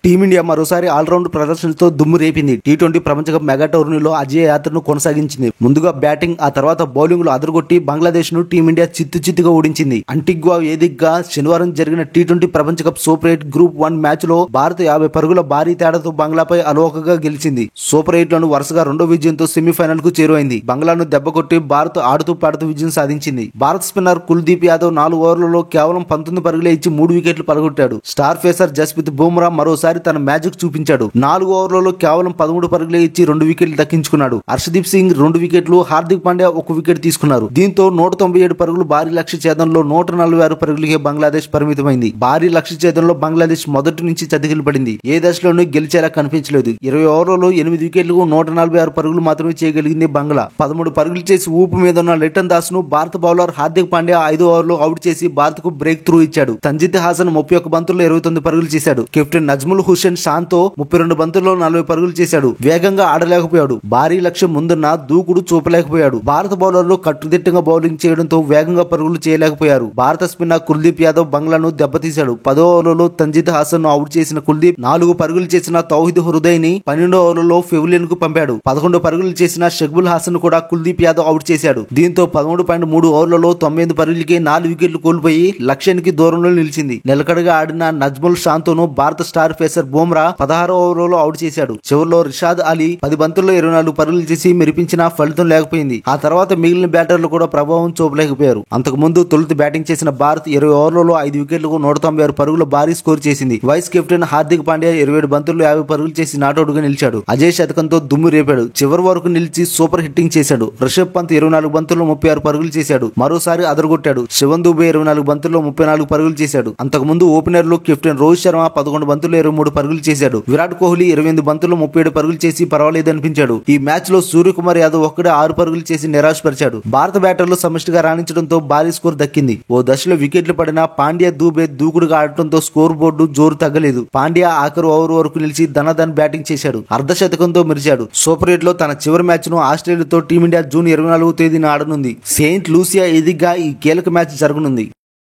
Team India మరోసారి all round ప్రదర్శనతో దుమ్ము రేపింది. టీ20 ప్రపంచ కప్ మెగా టోర్నీలో అజేయ యాత్రను కొనసాగించింది. ముందుగా బ్యాటింగ్, ఆ తర్వాత బౌలింగ్ లో అదరగొట్టి బంగ్లాదేశ్ ను టీమిండియా చిత్తుగా ఓడించింది. అంటిగ్వా వేదికగా శనివారం జరిగిన టీ20 ప్రపంచ కప్ సూపర్ 8 గ్రూప్ 1 మ్యాచ్ లో భారత్ 50 పరుగుల భారీ తేడాతో బంగ్లాపై అలవోకగా గెలిచింది. సూపర్ 8 లోను వరుసగా రెండో విజయంతో సెమీఫైనల్ కు చేరువైంది. బంగ్లాను దెబ్బకొట్టి భారత్ ఆడుతూ పాడుతూ విజయం సాధించింది. భారత్ స్పిన్నర్ కుల్దీప్ యాదవ్ 4 ఓవర్లలో కేవలం 19 పరుగులే ఇచ్చి 3 వికెట్లు పడగొట్టాడు. స్టార్ పేసర్ జస్ప్రీత్ బుమ్రా మరోసారి తన మ్యాజిక్ చూపించాడు. 4 ఓవర్లలో కేవలం 13 పరుగులే ఇచ్చి 2 వికెట్లు దక్కించుకున్నాడు. హర్షదీప్ సింగ్ 2 వికెట్లు, హార్దిక్ పాండ్యా 1 వికెట్ తీసుకున్నారు. దీంతో 197 పరుగులు భారీ లక్ష్య ఛేదంలో 146 పరుగులకే బంగ్లాదేశ్ పరిమితమైంది. భారీ లక్ష్య ఛేదంలో బంగ్లాదేశ్ మొదటి నుంచి చతికిల పడింది. ఏ దశలోనూ గెలిచేలా కనిపించలేదు. 20 ఓవర్లలో 8 వికెట్లకు 146 పరుగులు మాత్రమే చేయగలిగింది బంగ్లా. 13 పరుగులు చేసి ఊపు మీద ఉన్న లిటన్ దాస్ ను భారత బౌలర్ హార్దిక్ పాండ్యా 5 ఓవర్లో అవుట్ చేసి భారత్ కు బ్రేక్ త్రూ ఇచ్చాడు. తంజిద్ హాసన్ 31 బంతుల్లో 29 పరుగులు చేశాడు. కెప్టెన్ నజ్ముల్ హుస్సేన్ షాన్తో 32 బంతుల్లో 40 పరుగులు చేశాడు. వేగంగా ఆడలేకపోయాడు. భారీ లక్ష్యం ముందున్న దూకుడు చూపలేకపోయాడు. భారత బౌలర్లు కట్టుదిట్టంగా బౌలింగ్ చేయడంతో వేగంగా పరుగులు చేయలేకపోయారు. భారత స్పిన్నర్ కుల్దీప్ యాదవ్ బంగ్లాను దెబ్బతీశాడు. 10వ ఓవర్లో తంజిద్ హాసన్ ను అవుట్ చేసిన కుల్దీప్ 4 పరుగులు చేసిన తౌహిద్ హృదయ్ ని 12వ ఓవర్లో పెవిలియన్ కు పంపాడు. 11 పరుగులు చేసిన షక్బుల్ హాసన్ కూడా కుల్దీప్ యాదవ్ అవుట్ చేశాడు. దీంతో 13.3 ఓవర్లలో 98 పరుగులకి 4 వికెట్లు కోల్పోయి లక్ష్యానికి దూరంలో నిలిచింది. నిలకడగా ఆడిన నజ్ముల్ షాన్తోను భారత స్టార్ పేసర్ బుమ్రా 16వ ఓవర్లో అవుట్ చేశాడు. చివరిలో రిషాద్ అలీ 10 బంతుల్లో 24 పరుగులు చేసి మెరిపించిన ఫలితం లేకపోయింది. ఆ తర్వాత మిగిలిన బ్యాటర్లు కూడా ప్రభావం చూపలేకపోయారు. అంతకు ముందు తొలుత బ్యాటింగ్ చేసిన భారత్ 20 ఓవర్లలో 5 వికెట్లకు 196 పరుగుల భారీ స్కోర్ చేసింది. వైస్ కెప్టెన్ హార్దిక్ పాండ్యా 27 బంతుల్లో 50 పరుగులు చేసి నాటౌట్ గా నిలిచాడు. అజయ్ శతకంతో దుమ్ము రేపాడు. చివరి వరకు నిలిచి సూపర్ హిట్టింగ్ చేశాడు. రిషబ్ పంత్ 24 బంతుల్లో 36 పరుగులు చేశాడు. మరోసారి అదరగొట్టాడు. శివన్ దుబే 24 బంతుల్లో 34 పరుగులు చేశాడు. అంతకుముందు ఓపెనర్లు కెప్టెన్ రోహిత్ శర్మ 11 బంతుల్లో 23 పరుగులు చేశాడు. విరాట్ కోహ్లీ 28 బంతుల్లో 37 పరుగులు చేసి పర్వాలేదనిపించాడు. ఈ మ్యాచ్ లో సూర్యకుమార్ యాదవ్ ఒక్కడే 6 పరుగులు చేసి నిరాశపరిచాడు. భారత బ్యాటర్లు సమిష్టిగా రాణించడంతో భారీ స్కోర్ దక్కింది. ఓ దశలో వికెట్లు పడిన పాండ్యా, దూబే దూకుడుగా ఆడటంతో స్కోర్ బోర్డు జోరు తగ్గలేదు. పాండ్యా ఆఖరు ఓవర్ వరకు నిలిచి ధనాధన్ బ్యాటింగ్ చేశాడు. అర్ధ శతకంతో మెరిచాడు. సూపర్ 8 లో తన చివరి మ్యాచ్ ను ఆస్ట్రేలియాతో టీమిండియా జూన్ 24వ తేదీన ఆడనుంది. సెయింట్ లూసియా వేదికగా ఈ కీలక మ్యాచ్ జరగనుంది.